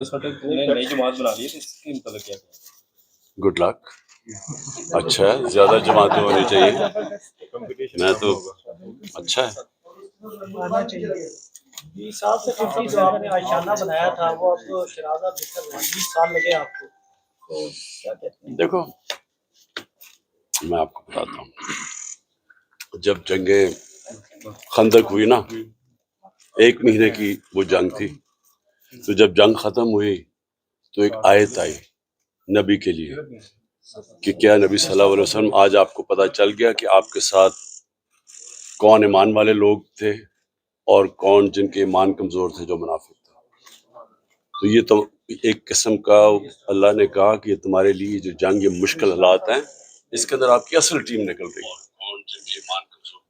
इस वक्त ने नई जमात बना ली है तो इसके मतलब क्या है? Good luck. अच्छा है, ज्यादा जमातें होनी चाहिए। मैं तो अच्छा है। आना चाहिए 20 साल से 50 जो आपने आशियाना बनाया था वो अब शराजा बिखर रहा है 20 साल लगे आपको तो क्या कहते हैं? देखो मैं आपको बताता हूँ, जब जंगे खंदक हुई ना, 1 महीने की वो जंग थी, तो जब जंग खत्म हुई तो एक आयत आई नबी के लिए कि क्या नबी सल्लल्लाहु अलैहि वसल्लम आज आपको पता चल गया कि आपके साथ कौन ईमान वाले लोग थे और कौन जिनके ईमान कमजोर थे, जो मुनाफिक था। तो ये तो एक किस्म का अल्लाह ने कहा कि ये तुम्हारे लिए जो जंग, ये मुश्किल हालात हैं, इसके अंदर आपकी असल टीम निकल रही है। कौन जिनके ईमान कमजोर।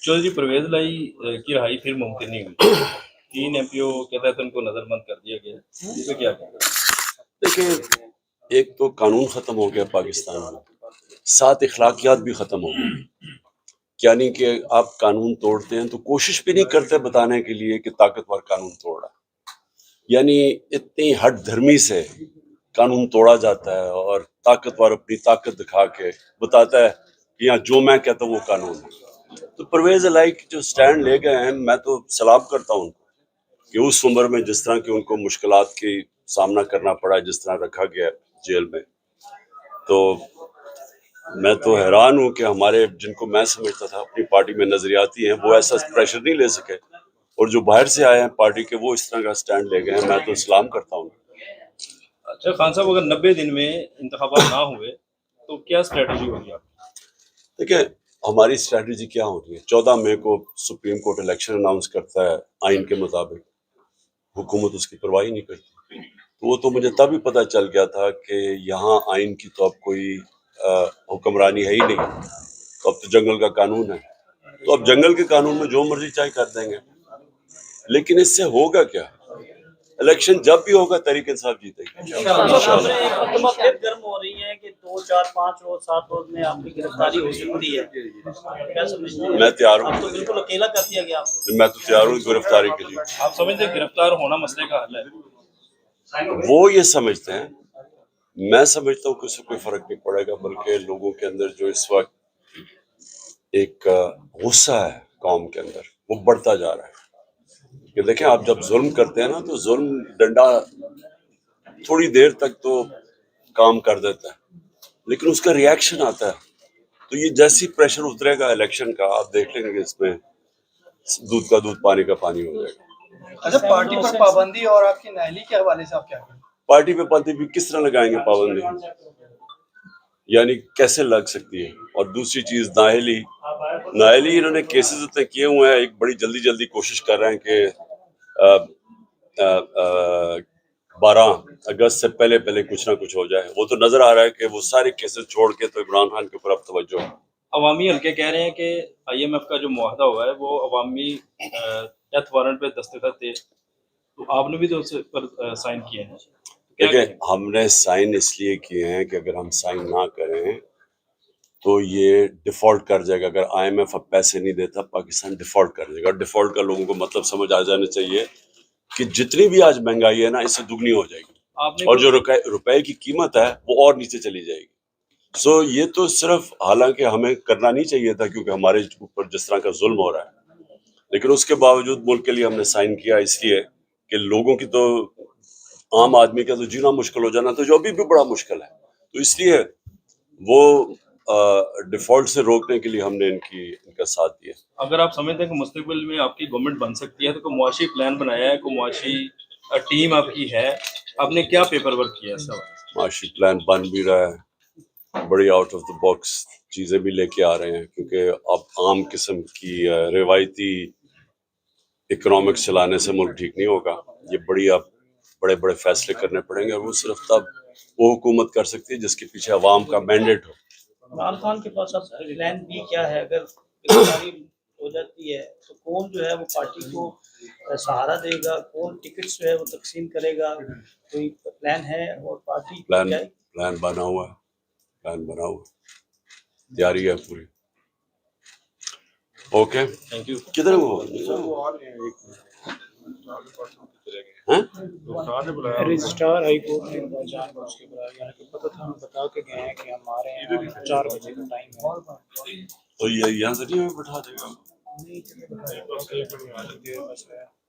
चौधरी परवेज लाई की रहाई फिर मुमकिन नहीं हुई। 3 एमपीओ के तहत उनको नजरबंद कर दिया गया, इस पे क्या कहना है? देखिए, एक तो कानून खत्म हो गया पाकिस्तान में, 7 इखलाकियात भी खत्म हो गई। यानी कि आप कानून तोड़ते हैं तो कोशिश भी नहीं करते बताने के लिए कि ताकतवर कानून तोड़ रहा है। यानी इतनी हट धर्मी से कानून तोड़ा जाता है और ताकतवर अपनी ताकत दिखा के बताता है कि यहाँ जो मैं कहता हूँ वो कानून है। तो परवेज इलाही जो स्टैंड ले गए हैं, मैं तो सलाम करता हूँ उनको कि उस उम्र में जिस तरह की उनको मुश्किलात की सामना करना पड़ा, जिस तरह रखा गया जेल में, तो मैं तो हैरान हूँ कि हमारे जिनको मैं समझता था अपनी पार्टी में नजरियाती हैं, वो ऐसा प्रेशर नहीं ले सके, और जो बाहर से आए हैं पार्टी के, वो इस तरह का स्टैंड ले गए हैं। मैं तो सलाम करता हूँ। अच्छा खान साहब, अगर 90 दिन में इंतखाबात ना हुए तो क्या स्ट्रेटजी होगी आपकी? देखिए, हमारी स्ट्रेटजी क्या होती है, 14 मई को सुप्रीम कोर्ट इलेक्शन अनाउंस करता है आइन के मुताबिक, हुकूमत उसकी परवाह नहीं करती। तो वो तो मुझे तभी पता चल गया था कि यहाँ आइन की तो अब कोई हुक्मरानी है ही नहीं, तो अब तो जंगल का कानून है। तो अब जंगल के कानून में जो मर्जी चाहे कर देंगे, लेकिन इससे होगा क्या? इलेक्शन जब भी होगा तहरीक इंसाफ जीतेगी इंशाल्लाह। फिर गर्म हो रही है कि 2 4 5 रोज 7 रोज में आपकी गिरफ्तारी हो सकती है, क्या समझते हैं? मैं तैयार हूँ, आप तो बिल्कुल अकेला कर दिया गया आपको। मैं तो तैयार हूँ गिरफ्तारी के लिए। आप समझते हैं गिरफ्तार होना मसले का हल है? वो ये समझते हैं, मैं समझता हूँ कि उससे कोई फर्क नहीं पड़ेगा, बल्कि लोगों के अंदर जो इस वक्त एक गुस्सा है कौम के अंदर, वो बढ़ता जा रहा है। कि देखें, आप जब जुल्म करते हैं ना, तो जुल्म डंडा थोड़ी देर तक तो काम कर देता है, लेकिन उसका रिएक्शन आता है। तो ये जैसी प्रेशर उतरेगा इलेक्शन का, आप देख लेंगे कि इसमें दूध का दूध पानी का पानी हो जाएगा। अच्छा, पार्टी पर पाबंदी और आपकी नाअहली के हवाले से आप क्या करें? पार्टी पे पाबंदी भी किस तरह लगाएंगे पाबंदी, यानी कैसे लग सकती है? और दूसरी चीज, नाअहली इन्होंने केसेस इतने किए हुए हैं, एक बड़ी जल्दी जल्दी कोशिश कर रहे हैं कि 12 अगस्त से पहले पहले कुछ ना कुछ हो जाए। वो तो नजर आ रहा है कि वो सारे केसेस छोड़ के तो इमरान खान के ऊपर अब तवज्जो है। अवामी हल्के कह रहे हैं कि IMF का जो मुआहदा हुआ है वो अवामी डेथ वारंट पे दस्तखत थे, तो आपने भी तो उस पर साइन किए हैं, तो क्या देखिए, कहेंगे? हमने साइन इसलिए किए हैं कि अगर हम साइन ना करें तो ये डिफॉल्ट कर जाएगा। अगर IMF अब पैसे नहीं देता, पाकिस्तान डिफॉल्ट कर जाएगा। डिफॉल्ट का लोगों को मतलब समझ आ जाना चाहिए कि जितनी भी आज महंगाई है ना, इससे दुगनी हो जाएगी, और जो रुपए की कीमत है वो और नीचे चली जाएगी। सो ये तो सिर्फ, हालांकि हमें करना नहीं चाहिए था क्योंकि हमारे ऊपर जिस तरह का जुल्म हो रहा है, लेकिन उसके बावजूद मुल्क के लिए हमने साइन किया, इसलिए कि लोगों की तो, आम आदमी का तो जीना मुश्किल हो जाना, तो जो अभी भी बड़ा मुश्किल है, तो इसलिए वो डिफॉल्ट से रोकने के लिए हमने इनका साथ दिया। अगर आप समझते हैं कि मुस्तकबिल में आपकी गवर्नमेंट बन सकती है तो कोई मुआशी प्लान बनाया है, कोई मुआशी टीम आपकी है, आपने क्या पेपर वर्क किया है? सब माशी प्लान बन भी रहा है, बड़ी आउट ऑफ द बॉक्स चीज़ें भी लेके आ रहे हैं, क्योंकि अब आम किस्म की रिवायती इकोनॉमिक्स चलाने से मुल्क ठीक नहीं होगा। ये बड़े बड़े फैसले करने पड़ेंगे, और वो सिर्फ तब वो हुकूमत कर सकती है जिसके पीछे अवाम का मैंडेट हो। इमरान खान के पास अब प्लान बी क्या है? अगर गिरफ्तारी हो जाती है तो कौन जो है वो पार्टी को सहारा देगा, कौन टिकट्स जो है वो तकसीम करेगा, कोई प्लान है? और पार्टी प्लान बना हुआ है, तैयारी है पूरी। Okay, thank you. किधर है वो? ہیں؟ رجسٹرار ہائی کورٹ نے جان بوجھ کے بلایا، یعنی کہ پتہ تھا ہم بتا کے گئے ہیں کہ ہمارے یہاں 4 بجے کا ٹائم ہے. تو یہ یہاں سے نہیں ہمیں بٹھا دے گا. بس ہے.